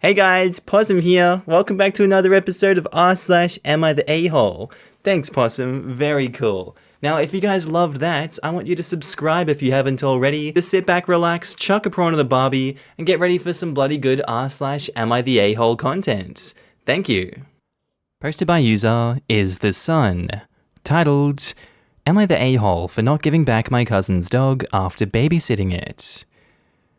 Hey guys, Possum here. Welcome back to another episode of r/AmITheA. Thanks, Possum. Very cool. Now, if you guys loved that, I want you to subscribe if you haven't already. Just sit back, relax, chuck a prawn on the barbie, and get ready for some bloody good r/AmITheA content. Thank you. Posted by user Is the Sun. Titled, Am I the a-hole for not giving back my cousin's dog after babysitting it?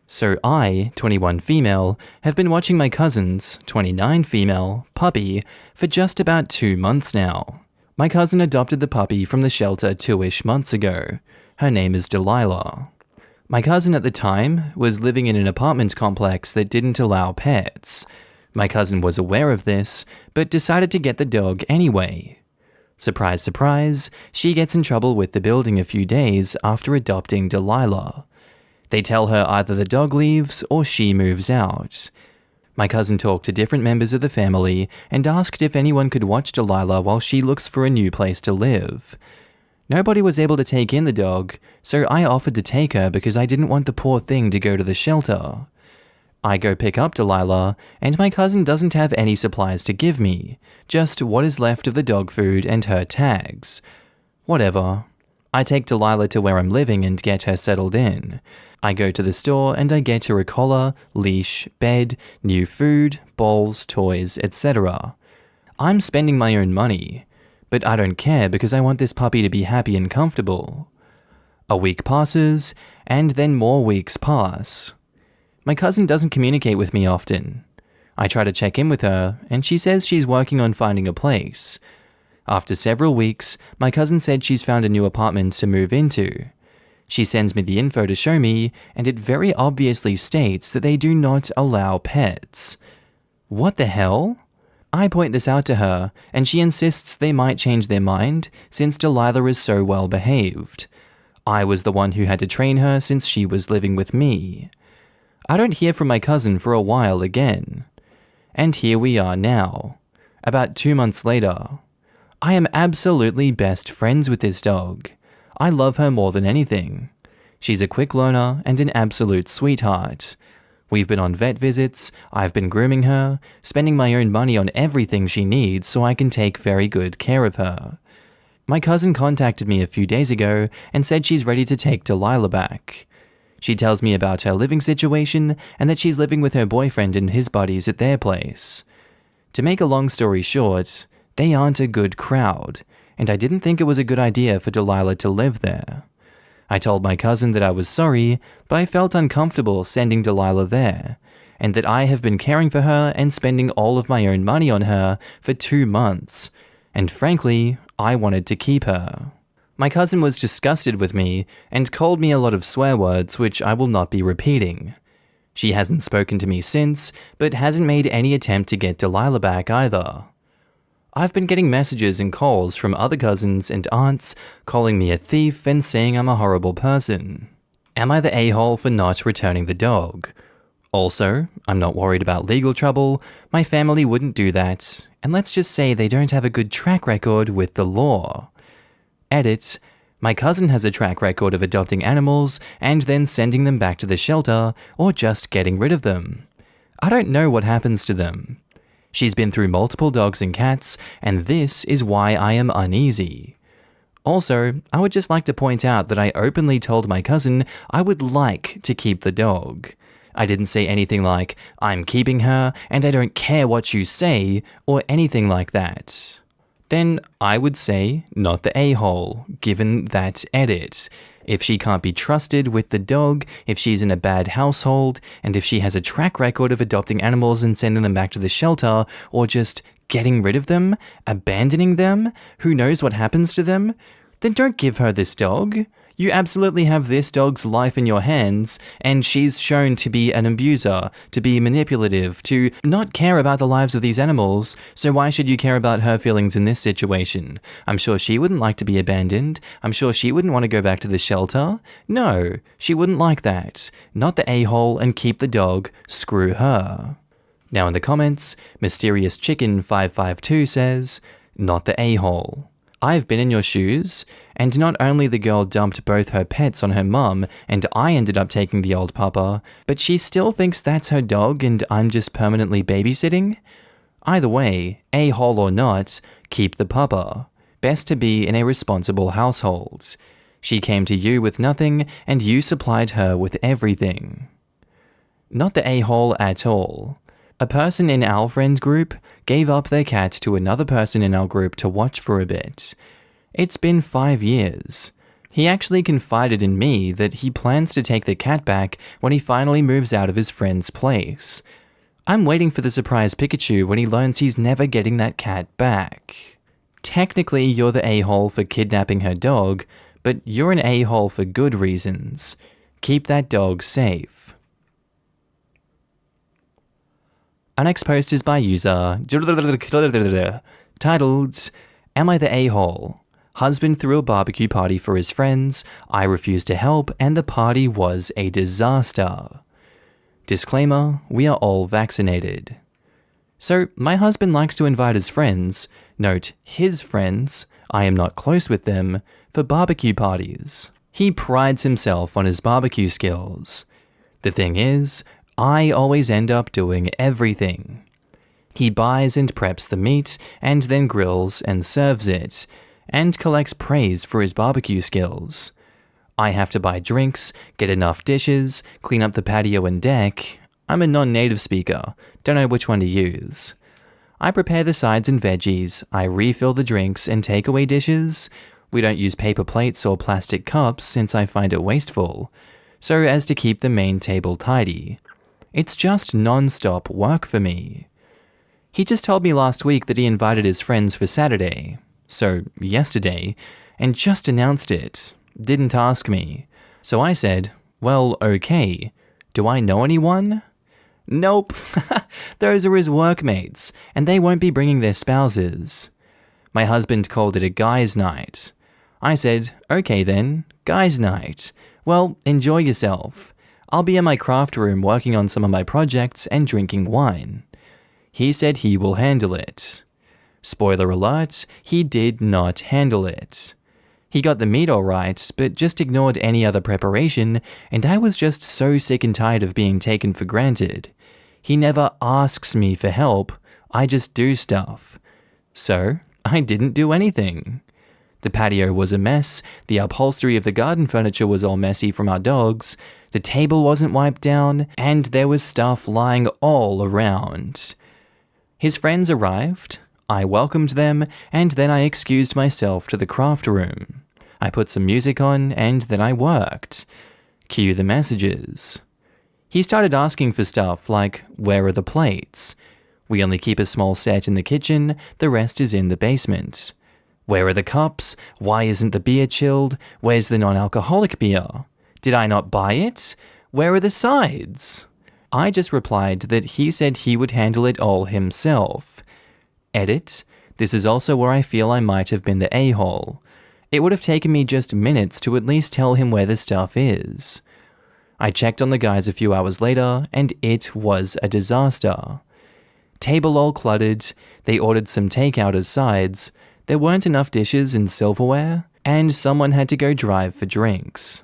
So I, 21 female, have been watching my cousin's, 29 female, puppy for just about 2 months now. My cousin adopted the puppy from the shelter 2-ish months ago. Her name is Delilah. My cousin at the time was living in an apartment complex that didn't allow pets. My cousin was aware of this, but decided to get the dog anyway. Surprise, surprise, she gets in trouble with the building a few days after adopting Delilah. They tell her either the dog leaves or she moves out. My cousin talked to different members of the family and asked if anyone could watch Delilah while she looks for a new place to live. Nobody was able to take in the dog, so I offered to take her because I didn't want the poor thing to go to the shelter. I go pick up Delilah, and my cousin doesn't have any supplies to give me, just what is left of the dog food and her tags. Whatever. I take Delilah to where I'm living and get her settled in. I go to the store and I get her a collar, leash, bed, new food, bowls, toys, etc. I'm spending my own money, but I don't care because I want this puppy to be happy and comfortable. A week passes, and then more weeks pass. My cousin doesn't communicate with me often. I try to check in with her, and she says she's working on finding a place. After several weeks, my cousin said she's found a new apartment to move into. She sends me the info to show me, and it very obviously states that they do not allow pets. What the hell? I point this out to her, and she insists they might change their mind since Delilah is so well behaved. I was the one who had to train her since she was living with me. I don't hear from my cousin for a while again. And here we are now, about 2 months later. I am absolutely best friends with this dog. I love her more than anything. She's a quick learner and an absolute sweetheart. We've been on vet visits, I've been grooming her, spending my own money on everything she needs so I can take very good care of her. My cousin contacted me a few days ago and said she's ready to take Delilah back. She tells me about her living situation and that she's living with her boyfriend and his buddies at their place. To make a long story short, they aren't a good crowd, and I didn't think it was a good idea for Delilah to live there. I told my cousin that I was sorry, but I felt uncomfortable sending Delilah there, and that I have been caring for her and spending all of my own money on her for 2 months, and frankly, I wanted to keep her. My cousin was disgusted with me and called me a lot of swear words which I will not be repeating. She hasn't spoken to me since, but hasn't made any attempt to get Delilah back either. I've been getting messages and calls from other cousins and aunts calling me a thief and saying I'm a horrible person. Am I the a-hole for not returning the dog? Also, I'm not worried about legal trouble, my family wouldn't do that, and let's just say they don't have a good track record with the law. Edit, my cousin has a track record of adopting animals and then sending them back to the shelter or just getting rid of them. I don't know what happens to them. She's been through multiple dogs and cats, and this is why I am uneasy. Also, I would just like to point out that I openly told my cousin I would like to keep the dog. I didn't say anything like, I'm keeping her and I don't care what you say, or anything like that. Then I would say not the a-hole, given that edit. If she can't be trusted with the dog, if she's in a bad household, and if she has a track record of adopting animals and sending them back to the shelter, or just getting rid of them, abandoning them, who knows what happens to them, then don't give her this dog. You absolutely have this dog's life in your hands, and she's shown to be an abuser, to be manipulative, to not care about the lives of these animals, so why should you care about her feelings in this situation? I'm sure she wouldn't like to be abandoned. I'm sure she wouldn't want to go back to the shelter. No, she wouldn't like that. Not the a-hole and keep the dog, screw her. Now in the comments, Mysterious Chicken 552 says, not the a-hole. I've been in your shoes, and not only the girl dumped both her pets on her mum and I ended up taking the old pupper, but she still thinks that's her dog and I'm just permanently babysitting? Either way, a-hole or not, keep the pupper. Best to be in a responsible household. She came to you with nothing and you supplied her with everything. Not the a-hole at all. A person in our friend group gave up their cat to another person in our group to watch for a bit. It's been 5 years. He actually confided in me that he plans to take the cat back when he finally moves out of his friend's place. I'm waiting for the surprise Pikachu when he learns he's never getting that cat back. Technically, you're the a-hole for kidnapping her dog, but you're an a-hole for good reasons. Keep that dog safe. Our next post is by user titled, Am I the a-hole? Husband threw a barbecue party for his friends, I refused to help, and the party was a disaster. Disclaimer, we are all vaccinated. So, my husband likes to invite his friends, note his friends, I am not close with them, for barbecue parties. He prides himself on his barbecue skills. The thing is, I always end up doing everything. He buys and preps the meat, and then grills and serves it, and collects praise for his barbecue skills. I have to buy drinks, get enough dishes, clean up the patio and deck. I'm a non-native speaker, don't know which one to use. I prepare the sides and veggies, I refill the drinks and takeaway dishes. We don't use paper plates or plastic cups since I find it wasteful, so as to keep the main table tidy. It's just non-stop work for me. He just told me last week that he invited his friends for Saturday, so yesterday, and just announced it. Didn't ask me. So I said, well, okay. Do I know anyone? Nope. Those are his workmates, and they won't be bringing their spouses. My husband called it a guy's night. I said, okay then, guy's night. Well, enjoy yourself. I'll be in my craft room working on some of my projects and drinking wine. He said he will handle it. Spoiler alert, he did not handle it. He got the meat all right, but just ignored any other preparation, and I was just so sick and tired of being taken for granted. He never asks me for help, I just do stuff. So, I didn't do anything. The patio was a mess, the upholstery of the garden furniture was all messy from our dogs, the table wasn't wiped down, and there was stuff lying all around. His friends arrived, I welcomed them, and then I excused myself to the craft room. I put some music on, and then I worked. Cue the messages. He started asking for stuff like, where are the plates? We only keep a small set in the kitchen, the rest is in the basement. Where are the cups? Why isn't the beer chilled? Where's the non-alcoholic beer? Did I not buy it? Where are the sides? I just replied that he said he would handle it all himself. Edit. This is also where I feel I might have been the a-hole. It would have taken me just minutes to at least tell him where the stuff is. I checked on the guys a few hours later, and it was a disaster. Table all cluttered, they ordered some takeout as sides, there weren't enough dishes and silverware, and someone had to go drive for drinks.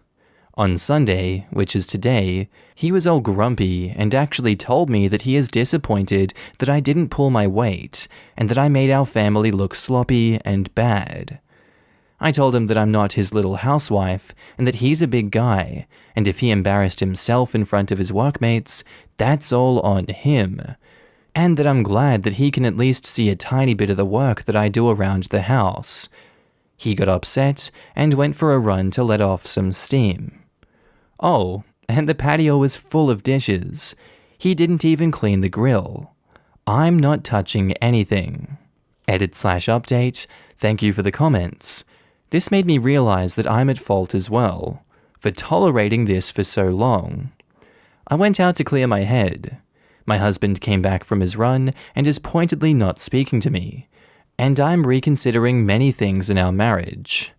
On Sunday, which is today, he was all grumpy and actually told me that he is disappointed that I didn't pull my weight and that I made our family look sloppy and bad. I told him that I'm not his little housewife and that he's a big guy, and if he embarrassed himself in front of his workmates, that's all on him. And that I'm glad that he can at least see a tiny bit of the work that I do around the house. He got upset and went for a run to let off some steam. Oh, and the patio was full of dishes. He didn't even clean the grill. I'm not touching anything. Edit/update, thank you for the comments. This made me realize that I'm at fault as well, for tolerating this for so long. I went out to clear my head. My husband came back from his run and is pointedly not speaking to me, and I'm reconsidering many things in our marriage.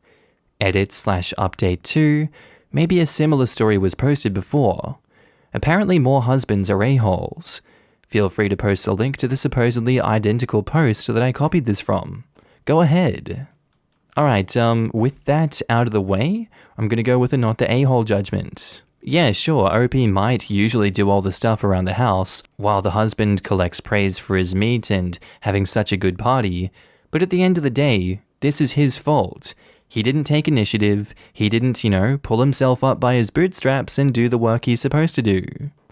Edit/update 2, maybe a similar story was posted before. Apparently more husbands are a-holes. Feel free to post a link to the supposedly identical post that I copied this from. Go ahead. Alright, with that out of the way, I'm gonna go with a not the a-hole judgment. Yeah, sure, OP might usually do all the stuff around the house, while the husband collects praise for his meat and having such a good party, but at the end of the day, this is his fault. He didn't take initiative, he didn't, pull himself up by his bootstraps and do the work he's supposed to do.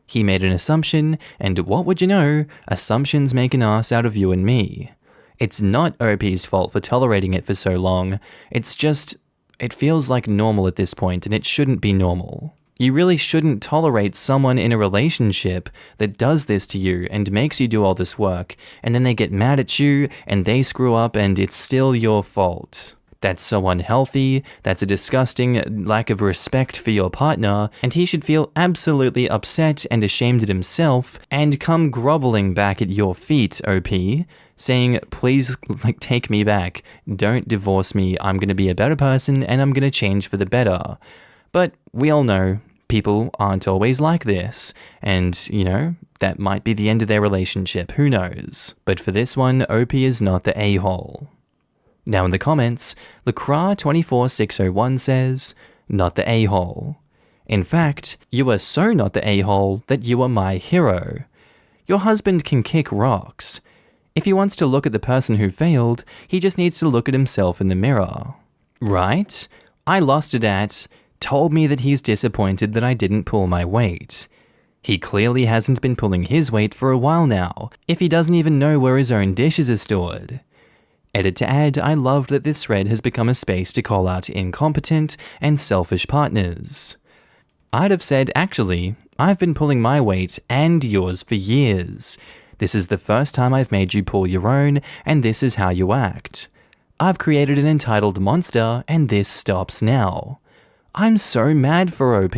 He made an assumption, and what would you know, assumptions make an ass out of you and me. It's not OP's fault for tolerating it for so long, it's just, it feels like normal at this point and it shouldn't be normal. You really shouldn't tolerate someone in a relationship that does this to you and makes you do all this work, and then they get mad at you and they screw up and it's still your fault. That's so unhealthy, that's a disgusting lack of respect for your partner, and he should feel absolutely upset and ashamed at himself and come groveling back at your feet, OP, saying, please, take me back, don't divorce me, I'm gonna be a better person and I'm gonna change for the better. But we all know people aren't always like this, and, that might be the end of their relationship, who knows. But for this one, OP is not the a-hole. Now in the comments, LaCra24601 says, not the a-hole. In fact, you are so not the a-hole that you are my hero. Your husband can kick rocks. If he wants to look at the person who failed, he just needs to look at himself in the mirror. Right? I lost it at, told me that he's disappointed that I didn't pull my weight. He clearly hasn't been pulling his weight for a while now, if he doesn't even know where his own dishes are stored. Edit to add, I loved that this thread has become a space to call out incompetent and selfish partners. I'd have said, actually, I've been pulling my weight and yours for years. This is the first time I've made you pull your own, and this is how you act. I've created an entitled monster, and this stops now. I'm so mad for OP.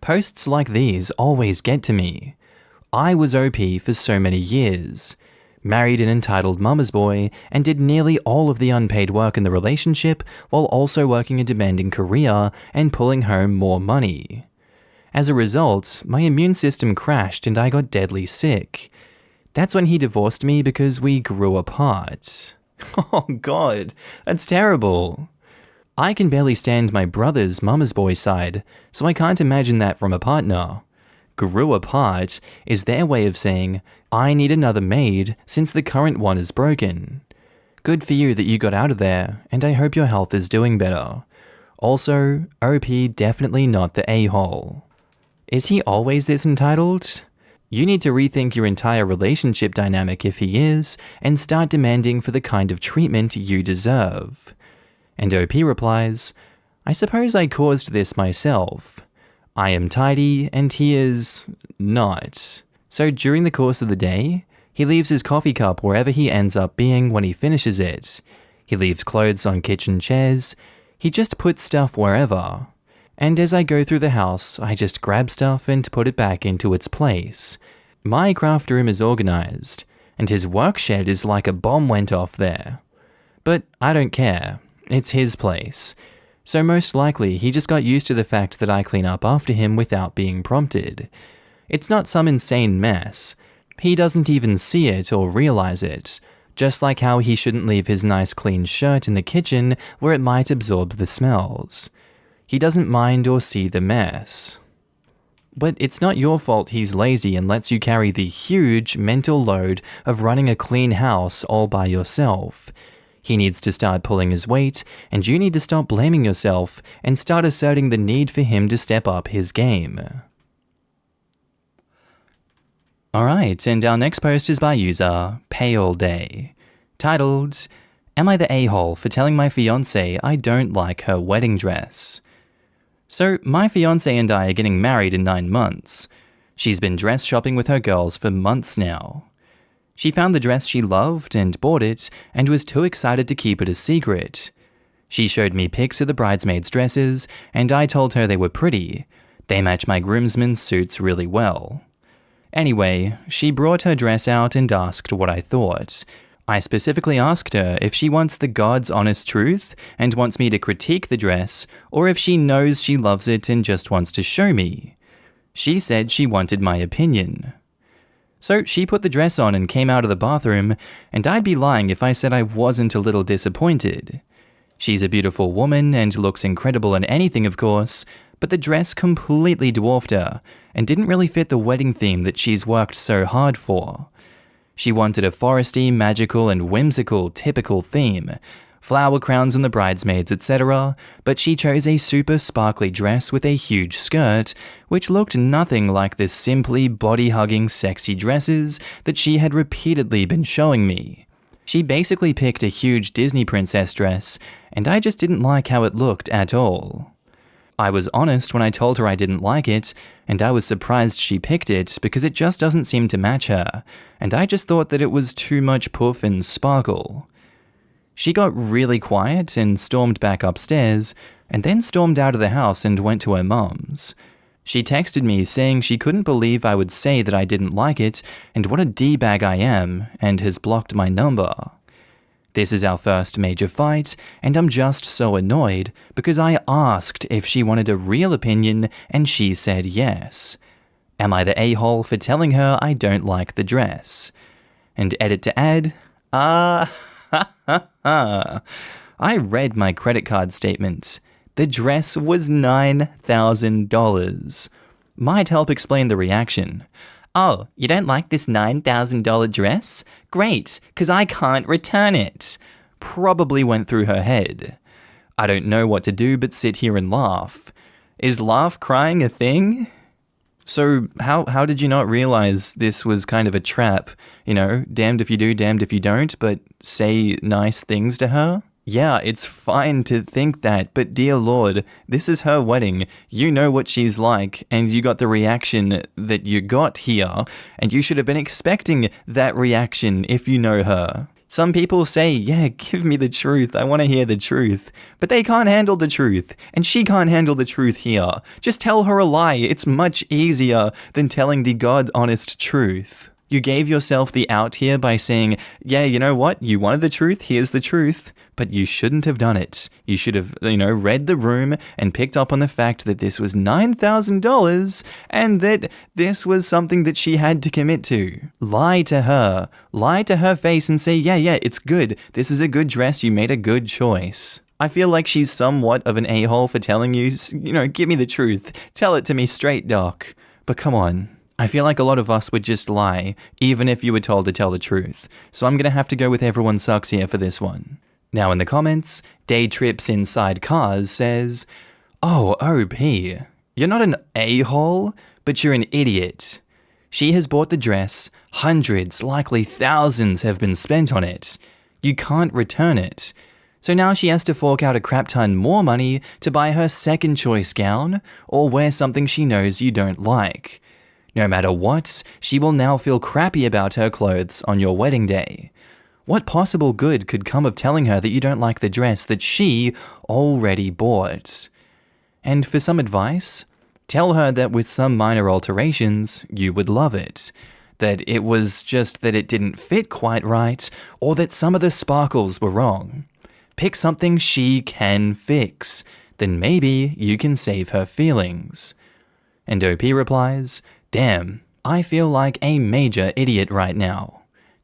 Posts like these always get to me. I was OP for so many years. Married an entitled mama's boy, and did nearly all of the unpaid work in the relationship while also working a demanding career and pulling home more money. As a result, my immune system crashed and I got deadly sick. That's when he divorced me because we grew apart. Oh god, that's terrible. I can barely stand my brother's mama's boy side, so I can't imagine that from a partner. Grew apart is their way of saying, I need another maid since the current one is broken. Good for you that you got out of there, and I hope your health is doing better. Also, OP definitely not the a-hole. Is he always this entitled? You need to rethink your entire relationship dynamic if he is, and start demanding for the kind of treatment you deserve. And OP replies, I suppose I caused this myself. I am tidy, and he is not. So during the course of the day, he leaves his coffee cup wherever he ends up being when he finishes it. He leaves clothes on kitchen chairs. He just puts stuff wherever. And as I go through the house, I just grab stuff and put it back into its place. My craft room is organized, and his work shed is like a bomb went off there. But I don't care. It's his place. So most likely, he just got used to the fact that I clean up after him without being prompted. It's not some insane mess. He doesn't even see it or realize it, just like how he shouldn't leave his nice clean shirt in the kitchen where it might absorb the smells. He doesn't mind or see the mess. But it's not your fault he's lazy and lets you carry the huge mental load of running a clean house all by yourself. He needs to start pulling his weight, and you need to stop blaming yourself and start asserting the need for him to step up his game. Alright, and our next post is by user PayAllDay, titled, Am I the a-hole for telling my fiancé I don't like her wedding dress? So, my fiancé and I are getting married in 9 months. She's been dress shopping with her girls for months now. She found the dress she loved and bought it, and was too excited to keep it a secret. She showed me pics of the bridesmaids' dresses, and I told her they were pretty. They match my groomsmen's suits really well. Anyway, she brought her dress out and asked what I thought. I specifically asked her if she wants the God's honest truth and wants me to critique the dress, or if she knows she loves it and just wants to show me. She said she wanted my opinion. So she put the dress on and came out of the bathroom, and I'd be lying if I said I wasn't a little disappointed. She's a beautiful woman and looks incredible in anything, of course, but the dress completely dwarfed her and didn't really fit the wedding theme that she's worked so hard for. She wanted a foresty, magical, and whimsical typical theme, flower crowns on the bridesmaids, etc., but she chose a super sparkly dress with a huge skirt, which looked nothing like the simply body-hugging sexy dresses that she had repeatedly been showing me. She basically picked a huge Disney princess dress, and I just didn't like how it looked at all. I was honest when I told her I didn't like it, and I was surprised she picked it because it just doesn't seem to match her, and I just thought that it was too much puff and sparkle. She got really quiet and stormed back upstairs, and then stormed out of the house and went to her mum's. She texted me saying she couldn't believe I would say that I didn't like it, and what a D-bag I am, and has blocked my number. This is our first major fight, and I'm just so annoyed because I asked if she wanted a real opinion, and she said yes. Am I the a-hole for telling her I don't like the dress? And edit to add, I read my credit card statement. The dress was $9,000. Might help explain the reaction. Oh, you don't like this $9,000 dress? Great, because I can't return it. Probably went through her head. I don't know what to do but sit here and laugh. Is laugh crying a thing? So how did you not realize this was kind of a trap? You know, damned if you do, damned if you don't, but say nice things to her? Yeah, it's fine to think that, but dear Lord, this is her wedding. You know what she's like, and you got the reaction that you got here, and you should have been expecting that reaction if you know her. Some people say, yeah, give me the truth, I want to hear the truth. But they can't handle the truth, and she can't handle the truth here. Just tell her a lie, it's much easier than telling the God-honest truth. You gave yourself the out here by saying, yeah, you know what, you wanted the truth, here's the truth. But you shouldn't have done it. You should have, read the room and picked up on the fact that this was $9,000 and that this was something that she had to commit to. Lie to her face and say, yeah, it's good. This is a good dress. You made a good choice. I feel like she's somewhat of an a-hole for telling you, give me the truth. Tell it to me straight, doc. But come on. I feel like a lot of us would just lie, even if you were told to tell the truth. So I'm going to have to go with everyone sucks here for this one. Now in the comments, Day Trips Inside Cars says, oh, OP, you're not an a-hole, but you're an idiot. She has bought the dress, hundreds, likely thousands have been spent on it. You can't return it. So now she has to fork out a crap ton more money to buy her second choice gown, or wear something she knows you don't like. No matter what, she will now feel crappy about her clothes on your wedding day. What possible good could come of telling her that you don't like the dress that she already bought? And for some advice, tell her that with some minor alterations, you would love it. That it was just that it didn't fit quite right, or that some of the sparkles were wrong. Pick something she can fix, then maybe you can save her feelings. And OP replies, damn, I feel like a major idiot right now.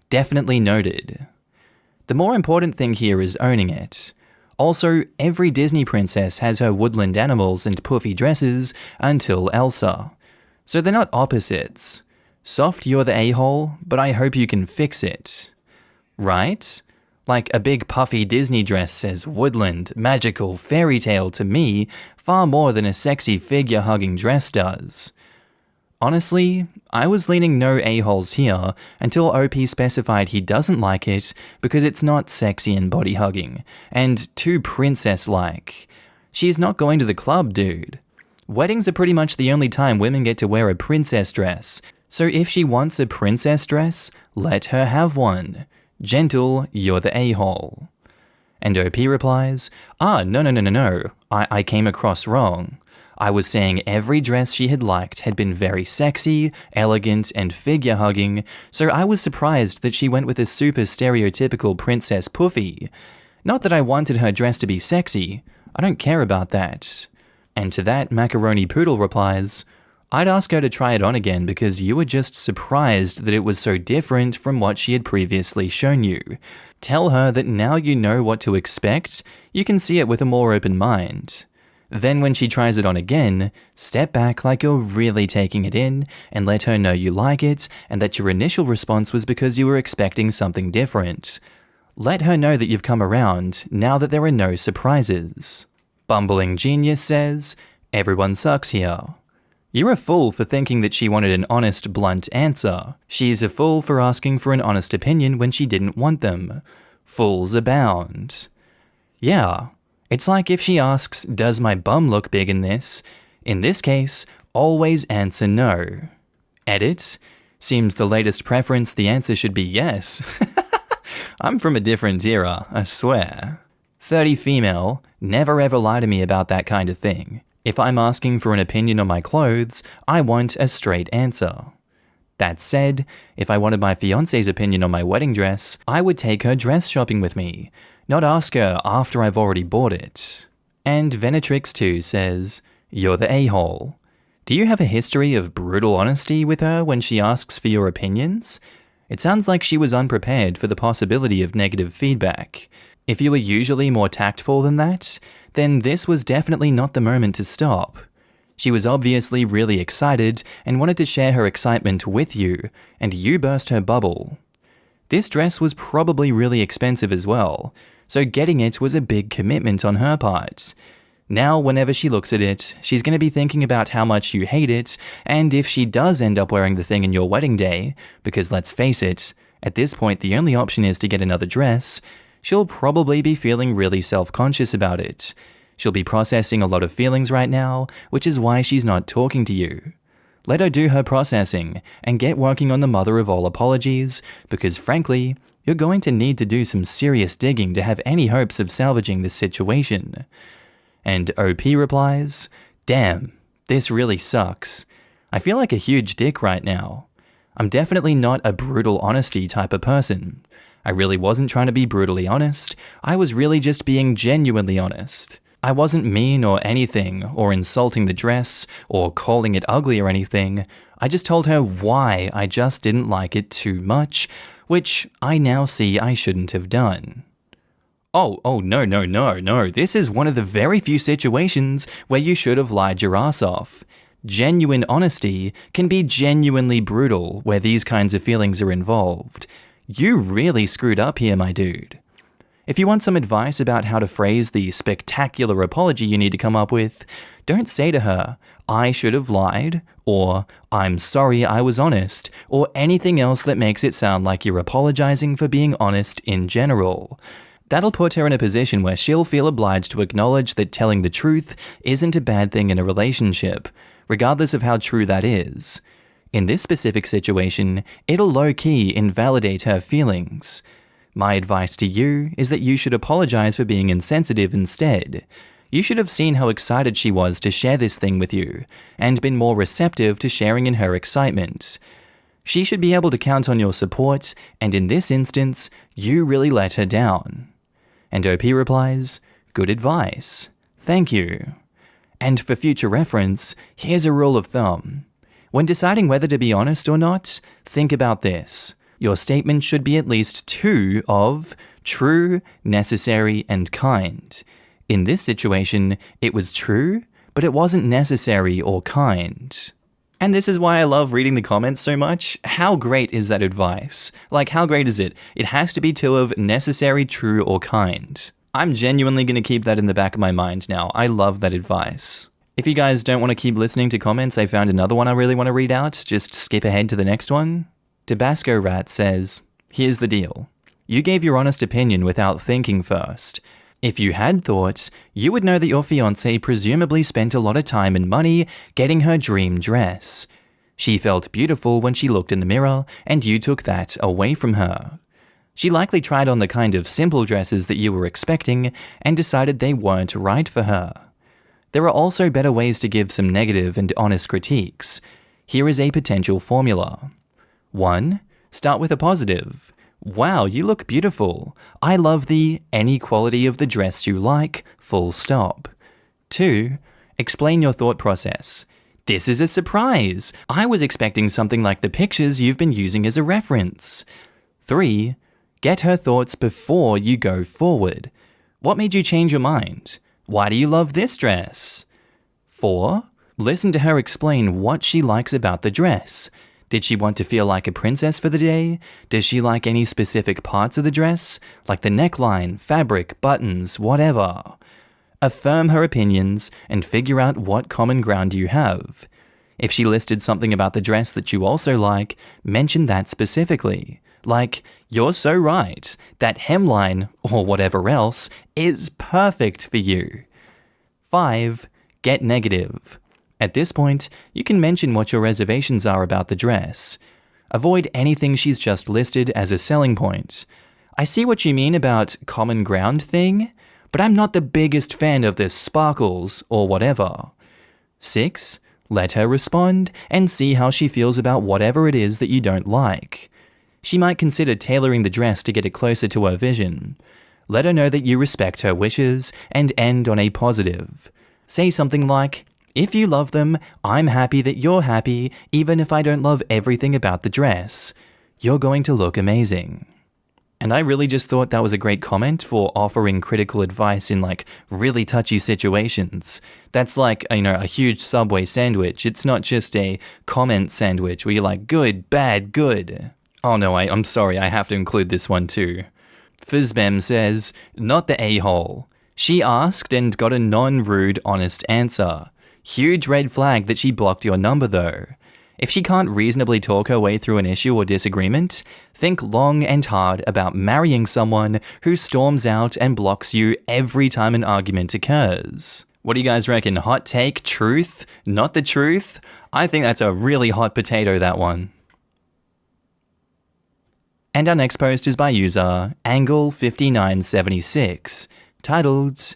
Definitely noted. The more important thing here is owning it. Also, every Disney princess has her woodland animals and puffy dresses until Elsa. So they're not opposites. Soft, you're the a-hole, but I hope you can fix it. Right? Like a big puffy Disney dress says woodland, magical, fairy tale to me far more than a sexy figure-hugging dress does. Honestly, I was leaning no a-holes here until OP specified he doesn't like it because it's not sexy and body-hugging, and too princess-like. She's not going to the club, dude. Weddings are pretty much the only time women get to wear a princess dress, so if she wants a princess dress, let her have one. Gentle, you're the a-hole. And OP replies, no, I came across wrong. I was saying every dress she had liked had been very sexy, elegant, and figure-hugging, so I was surprised that she went with a super stereotypical princess puffy. Not that I wanted her dress to be sexy, I don't care about that. And to that, Macaroni Poodle replies, I'd ask her to try it on again because you were just surprised that it was so different from what she had previously shown you. Tell her that now you know what to expect, you can see it with a more open mind. Then when she tries it on again, step back like you're really taking it in and let her know you like it and that your initial response was because you were expecting something different. Let her know that you've come around now that there are no surprises. Bumbling Genius says, everyone sucks here. You're a fool for thinking that she wanted an honest, blunt answer. She's a fool for asking for an honest opinion when she didn't want them. Fools abound. Yeah. It's like if she asks, does my bum look big in this? In this case, always answer no. Edit. Seems the latest preference the answer should be yes. I'm from a different era, I swear. 30 female, never ever lie to me about that kind of thing. If I'm asking for an opinion on my clothes, I want a straight answer. That said, if I wanted my fiance's opinion on my wedding dress, I would take her dress shopping with me, not ask her after I've already bought it. And Venetrix2 says, you're the a-hole. Do you have a history of brutal honesty with her when she asks for your opinions? It sounds like she was unprepared for the possibility of negative feedback. If you were usually more tactful than that, then this was definitely not the moment to stop. She was obviously really excited and wanted to share her excitement with you, and you burst her bubble. This dress was probably really expensive as well, so getting it was a big commitment on her part. Now, whenever she looks at it, she's going to be thinking about how much you hate it, and if she does end up wearing the thing in your wedding day, because let's face it, at this point the only option is to get another dress, she'll probably be feeling really self-conscious about it. She'll be processing a lot of feelings right now, which is why she's not talking to you. Let her do her processing, and get working on the mother of all apologies, because frankly, you're going to need to do some serious digging to have any hopes of salvaging this situation. And OP replies, damn, this really sucks. I feel like a huge dick right now. I'm definitely not a brutal honesty type of person. I really wasn't trying to be brutally honest, I was really just being genuinely honest. I wasn't mean or anything, or insulting the dress, or calling it ugly or anything. I just told her why I just didn't like it too much, which I now see I shouldn't have done. Oh, no. This is one of the very few situations where you should have lied your ass off. Genuine honesty can be genuinely brutal where these kinds of feelings are involved. You really screwed up here, my dude. If you want some advice about how to phrase the spectacular apology you need to come up with, don't say to her, I should have lied, or I'm sorry I was honest, or anything else that makes it sound like you're apologizing for being honest in general. That'll put her in a position where she'll feel obliged to acknowledge that telling the truth isn't a bad thing in a relationship, regardless of how true that is. In this specific situation, it'll low-key invalidate her feelings. My advice to you is that you should apologize for being insensitive instead. You should have seen how excited she was to share this thing with you, and been more receptive to sharing in her excitement. She should be able to count on your support, and in this instance, you really let her down. And OP replies, good advice. Thank you. And for future reference, here's a rule of thumb. When deciding whether to be honest or not, think about this. Your statement should be at least 2 of true, necessary, and kind. In this situation, it was true, but it wasn't necessary or kind. And this is why I love reading the comments so much. How great is that advice? Like, how great is it? It has to be 2 of necessary, true, or kind. I'm genuinely going to keep that in the back of my mind now. I love that advice. If you guys don't want to keep listening to comments, I found another one I really want to read out. Just skip ahead to the next one. Tabasco Rat says, here's the deal. You gave your honest opinion without thinking first. If you had thought, you would know that your fiancé presumably spent a lot of time and money getting her dream dress. She felt beautiful when she looked in the mirror, and you took that away from her. She likely tried on the kind of simple dresses that you were expecting and decided they weren't right for her. There are also better ways to give some negative and honest critiques. Here is a potential formula. 1. Start with a positive. Wow, you look beautiful. I love the any quality of the dress you like, full stop. 2. Explain your thought process. This is a surprise. I was expecting something like the pictures you've been using as a reference. 3. Get her thoughts before you go forward. What made you change your mind? Why do you love this dress? 4. Listen to her explain what she likes about the dress. Did she want to feel like a princess for the day? Does she like any specific parts of the dress? Like the neckline, fabric, buttons, whatever. Affirm her opinions and figure out what common ground you have. If she listed something about the dress that you also like, mention that specifically. Like, you're so right, that hemline, or whatever else, is perfect for you. 5. Get negative. At this point, you can mention what your reservations are about the dress. Avoid anything she's just listed as a selling point. I see what you mean about common ground thing, but I'm not the biggest fan of this sparkles or whatever. 6. Let her respond and see how she feels about whatever it is that you don't like. She might consider tailoring the dress to get it closer to her vision. Let her know that you respect her wishes and end on a positive. Say something like, if you love them, I'm happy that you're happy, even if I don't love everything about the dress. You're going to look amazing. And I really just thought that was a great comment for offering critical advice in really touchy situations. That's like, a huge Subway sandwich. It's not just a comment sandwich where you're like, good, bad, good. Oh no, I'm sorry, I have to include this one too. Fizzbem says, not the a-hole. She asked and got a non-rude, honest answer. Huge red flag that she blocked your number though. If she can't reasonably talk her way through an issue or disagreement, think long and hard about marrying someone who storms out and blocks you every time an argument occurs. What do you guys reckon? Hot take? Truth? Not the truth? I think that's a really hot potato, that one. And our next post is by user Angle5976, titled,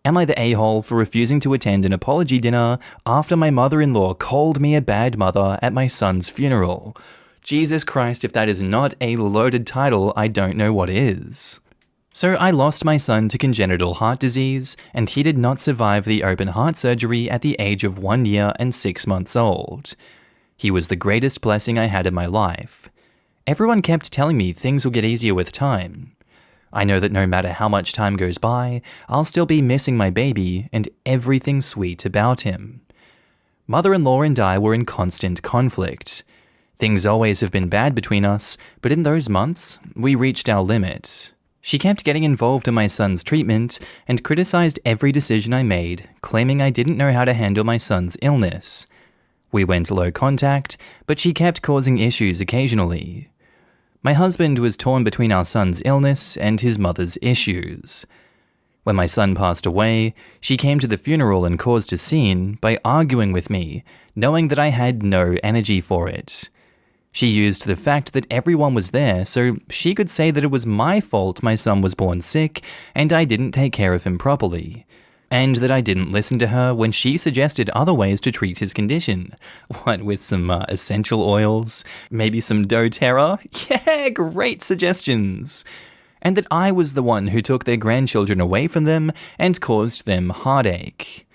Am I the a-hole for refusing to attend an apology dinner after my mother-in-law called me a bad mother at my son's funeral? Jesus Christ, if that is not a loaded title, I don't know what is. So I lost my son to congenital heart disease, and he did not survive the open heart surgery at the age of 1 year and 6 months old. He was the greatest blessing I had in my life. Everyone kept telling me things will get easier with time. I know that no matter how much time goes by, I'll still be missing my baby and everything sweet about him. Mother-in-law and I were in constant conflict. Things always have been bad between us, but in those months, we reached our limit. She kept getting involved in my son's treatment and criticized every decision I made, claiming I didn't know how to handle my son's illness. We went low contact, but she kept causing issues occasionally. My husband was torn between our son's illness and his mother's issues. When my son passed away, she came to the funeral and caused a scene by arguing with me, knowing that I had no energy for it. She used the fact that everyone was there so she could say that it was my fault my son was born sick and I didn't take care of him properly. And that I didn't listen to her when she suggested other ways to treat his condition. What, with some essential oils? Maybe some doTERRA? Yeah, great suggestions! And that I was the one who took their grandchildren away from them and caused them heartache.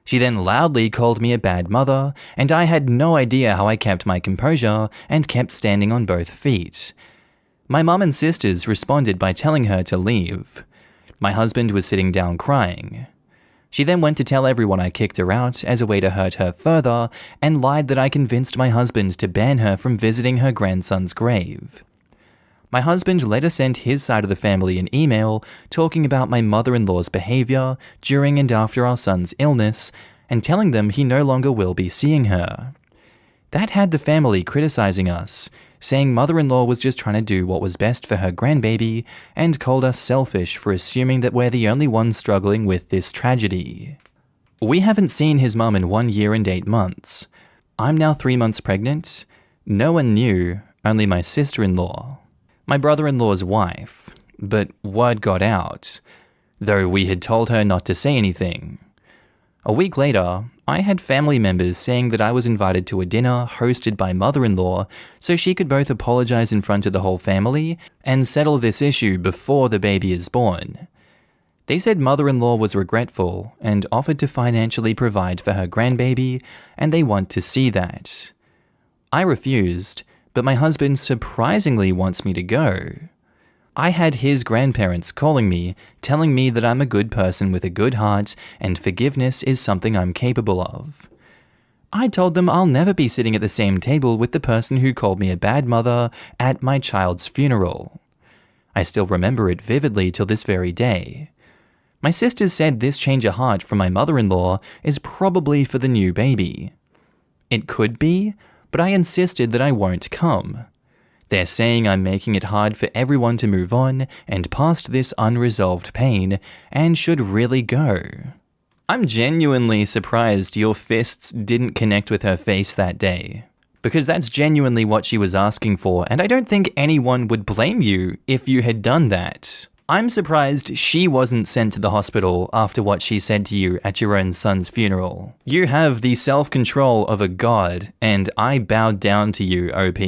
She then loudly called me a bad mother, and I had no idea how I kept my composure and kept standing on both feet. My mum and sisters responded by telling her to leave. My husband was sitting down crying. She then went to tell everyone I kicked her out as a way to hurt her further and lied that I convinced my husband to ban her from visiting her grandson's grave. My husband later sent his side of the family an email talking about my mother-in-law's behavior during and after our son's illness and telling them he no longer will be seeing her. That had the family criticizing us, saying mother-in-law was just trying to do what was best for her grandbaby, and called us selfish for assuming that we're the only ones struggling with this tragedy. We haven't seen his mum in 1 year and 8 months. I'm now 3 months pregnant. No one knew, only my sister-in-law. My brother-in-law's wife. But word got out, though we had told her not to say anything. A week later, I had family members saying that I was invited to a dinner hosted by mother-in-law so she could both apologize in front of the whole family and settle this issue before the baby is born. They said mother-in-law was regretful and offered to financially provide for her grandbaby, and they want to see that. I refused, but my husband surprisingly wants me to go. I had his grandparents calling me, telling me that I'm a good person with a good heart and forgiveness is something I'm capable of. I told them I'll never be sitting at the same table with the person who called me a bad mother at my child's funeral. I still remember it vividly till this very day. My sisters said this change of heart from my mother-in-law is probably for the new baby. It could be, but I insisted that I won't come. They're saying I'm making it hard for everyone to move on and past this unresolved pain and should really go. I'm genuinely surprised your fists didn't connect with her face that day, because that's genuinely what she was asking for, and I don't think anyone would blame you if you had done that. I'm surprised she wasn't sent to the hospital after what she said to you at your own son's funeral. You have the self-control of a god, and I bowed down to you, OP.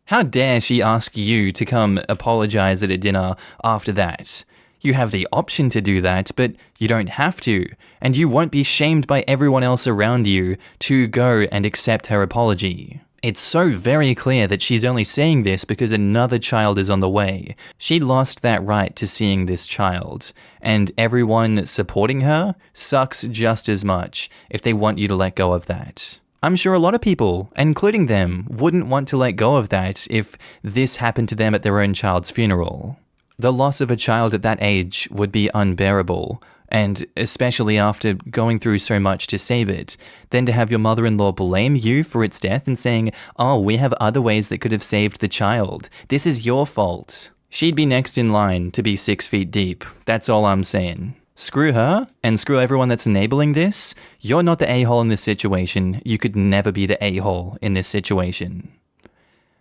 How dare she ask you to come apologize at a dinner after that? You have the option to do that, but you don't have to, and you won't be shamed by everyone else around you to go and accept her apology. It's so very clear that she's only saying this because another child is on the way. She lost that right to seeing this child, and everyone supporting her sucks just as much if they want you to let go of that. I'm sure a lot of people, including them, wouldn't want to let go of that if this happened to them at their own child's funeral. The loss of a child at that age would be unbearable, and especially after going through so much to save it, then to have your mother-in-law blame you for its death and saying, "Oh, we have other ways that could have saved the child. This is your fault." She'd be next in line to be 6 feet deep. That's all I'm saying. Screw her, and screw everyone that's enabling this. You're not the a-hole in this situation. You could never be the a-hole in this situation.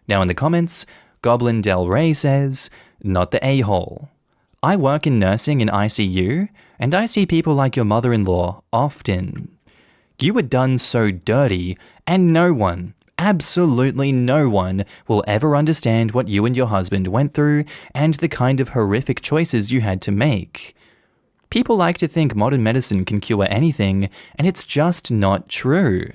Now in the comments, Goblin Del Rey says, "Not the a-hole. I work in nursing in ICU, and I see people like your mother-in-law often. You were done so dirty, and no one, absolutely no one, will ever understand what you and your husband went through and the kind of horrific choices you had to make. People like to think modern medicine can cure anything, and it's just not true.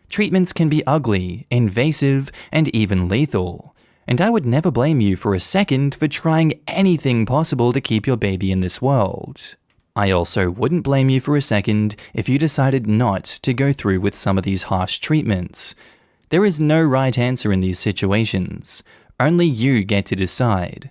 Treatments can be ugly, invasive, and even lethal, and I would never blame you for a second for trying anything possible to keep your baby in this world. I also wouldn't blame you for a second if you decided not to go through with some of these harsh treatments. There is no right answer in these situations. Only you get to decide.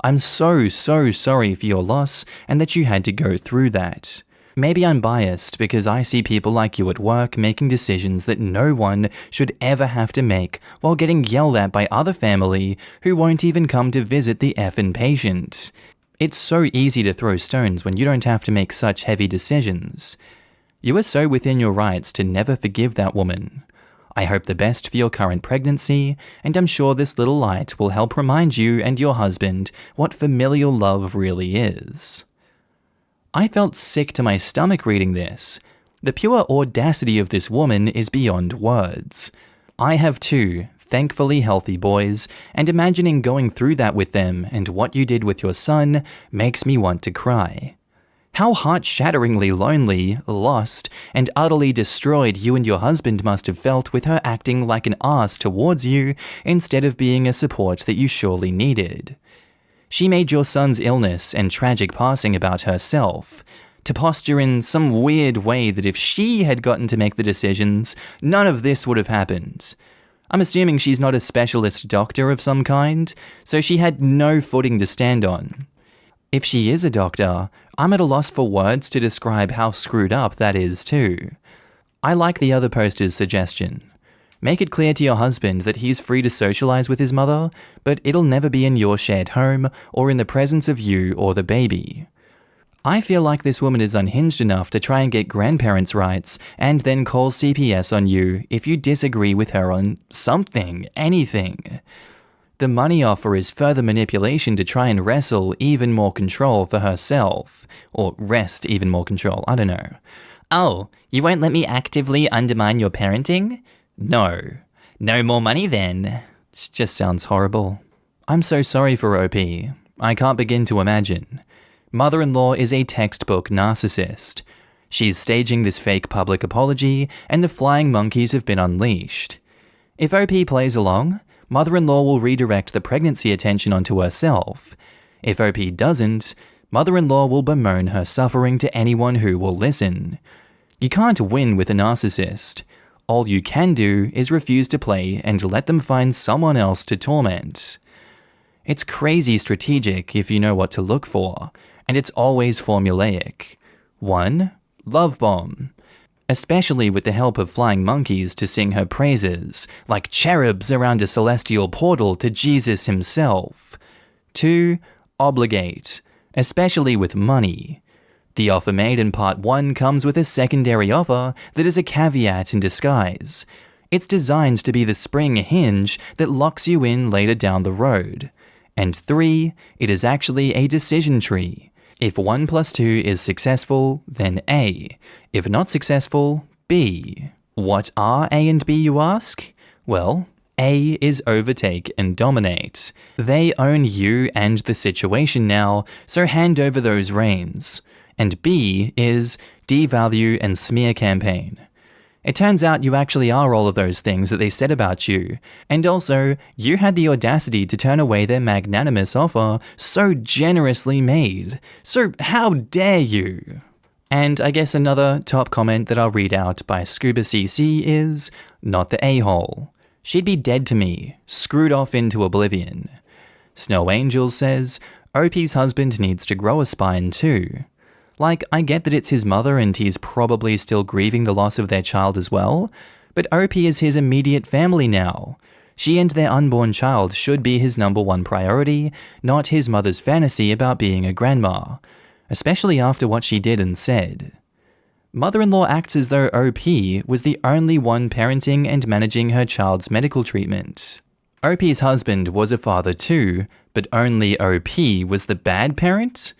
I'm so sorry for your loss and that you had to go through that. Maybe I'm biased because I see people like you at work making decisions that no one should ever have to make while getting yelled at by other family who won't even come to visit the effing patient. It's so easy to throw stones when you don't have to make such heavy decisions. You are so within your rights to never forgive that woman. I hope the best for your current pregnancy, and I'm sure this little light will help remind you and your husband what familial love really is." I felt sick to my stomach reading this. The pure audacity of this woman is beyond words. I have 2 thankfully healthy boys, and imagining going through that with them and what you did with your son makes me want to cry. How heart-shatteringly lonely, lost, and utterly destroyed you and your husband must have felt with her acting like an ass towards you instead of being a support that you surely needed. She made your son's illness and tragic passing about herself, to posture in some weird way that if she had gotten to make the decisions, none of this would have happened. I'm assuming she's not a specialist doctor of some kind, so she had no footing to stand on. If she is a doctor, I'm at a loss for words to describe how screwed up that is too. I like the other poster's suggestion. Make it clear to your husband that he's free to socialize with his mother, but it'll never be in your shared home or in the presence of you or the baby. I feel like this woman is unhinged enough to try and get grandparents' rights and then call CPS on you if you disagree with her on something, anything. The money offer is further manipulation to try and wrestle even more control for herself. Or wrest even more control, I don't know. "Oh, you won't let me actively undermine your parenting? No. No more money then." It just sounds horrible. I'm so sorry for OP. I can't begin to imagine. Mother-in-law is a textbook narcissist. She's staging this fake public apology, and the flying monkeys have been unleashed. If OP plays along, mother-in-law will redirect the pregnancy attention onto herself. If OP doesn't, mother-in-law will bemoan her suffering to anyone who will listen. You can't win with a narcissist. All you can do is refuse to play and let them find someone else to torment. It's crazy strategic if you know what to look for, and it's always formulaic. 1. Love bomb. Especially with the help of flying monkeys to sing her praises, like cherubs around a celestial portal to Jesus himself. 2. Obligate. Especially with money. The offer made in part 1 comes with a secondary offer that is a caveat in disguise. It's designed to be the spring hinge that locks you in later down the road. And 3, it is actually a decision tree. If 1 plus 2 is successful, then A. If not successful, B. What are A and B, you ask? Well, A is overtake and dominate. They own you and the situation now, so hand over those reins. And B is devalue and smear campaign. It turns out you actually are all of those things that they said about you, and also, you had the audacity to turn away their magnanimous offer so generously made. So how dare you? And I guess another top comment that I'll read out by Scuba CC is, not the a-hole. She'd be dead to me, screwed off into oblivion. Snow Angel says, OP's husband needs to grow a spine too. Like, I get that it's his mother and he's probably still grieving the loss of their child as well, but OP is his immediate family now. She and their unborn child should be his #1 priority, not his mother's fantasy about being a grandma, especially after what she did and said. Mother-in-law acts as though OP was the only one parenting and managing her child's medical treatment. OP's husband was a father too, but only OP was the bad parent?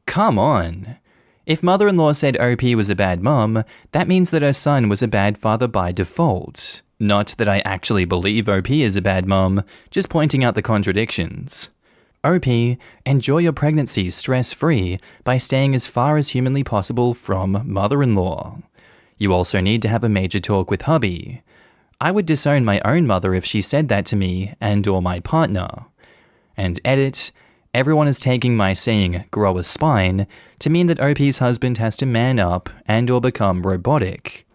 Come on. If mother-in-law said OP was a bad mom, that means that her son was a bad father by default. Not that I actually believe OP is a bad mom, just pointing out the contradictions. OP, enjoy your pregnancy stress-free by staying as far as humanly possible from mother-in-law. You also need to have a major talk with hubby. I would disown my own mother if she said that to me and or my partner. And edit, everyone is taking my saying grow a spine to mean that OP's husband has to man up and or become robotic.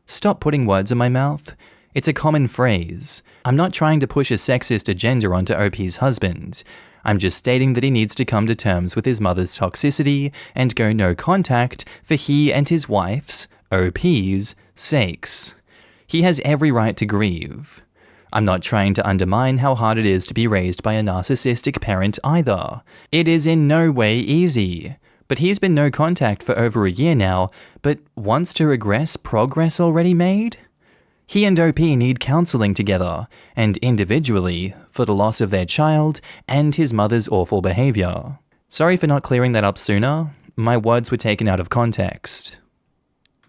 Stop putting words in my mouth. It's a common phrase. I'm not trying to push a sexist agenda onto OP's husband. I'm just stating that he needs to come to terms with his mother's toxicity and go no contact for he and his wife's, OP's, sakes. He has every right to grieve. I'm not trying to undermine how hard it is to be raised by a narcissistic parent either. It is in no way easy. But he's been no contact for over a year now, but wants to regress progress already made? He and OP need counselling together, and individually, for the loss of their child and his mother's awful behaviour. Sorry for not clearing that up sooner. My words were taken out of context.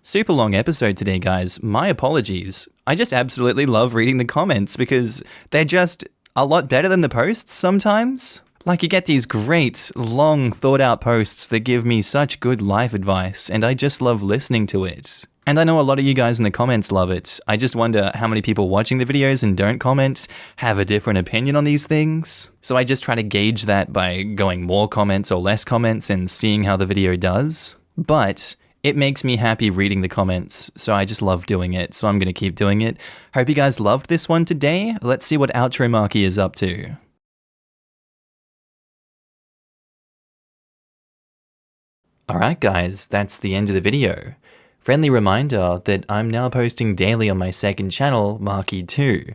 Super long episode today, guys. My apologies. I just absolutely love reading the comments because they're just a lot better than the posts sometimes. Like, you get these great, long, thought-out posts that give me such good life advice, and I just love listening to it. And I know a lot of you guys in the comments love it. I just wonder how many people watching the videos and don't comment have a different opinion on these things. So I just try to gauge that by going more comments or less comments and seeing how the video does. But it makes me happy reading the comments, so I just love doing it, so I'm going to keep doing it. Hope you guys loved this one today. Let's see what outro Markee is up to. Alright guys, that's the end of the video. Friendly reminder that I'm now posting daily on my second channel, Markee 2.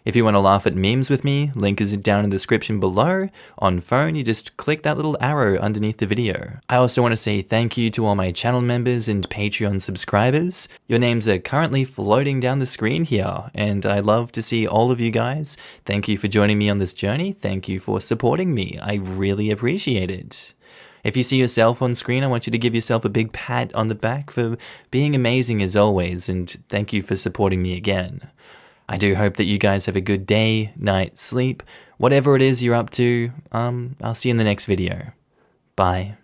If you want to laugh at memes with me, link is down in the description below. On phone, you just click that little arrow underneath the video. I also want to say thank you to all my channel members and Patreon subscribers. Your names are currently floating down the screen here, and I love to see all of you guys. Thank you for joining me on this journey. Thank you for supporting me. I really appreciate it. If you see yourself on screen, I want you to give yourself a big pat on the back for being amazing as always, and thank you for supporting me again. I do hope that you guys have a good day, night, sleep, whatever it is you're up to. I'll see you in the next video. Bye.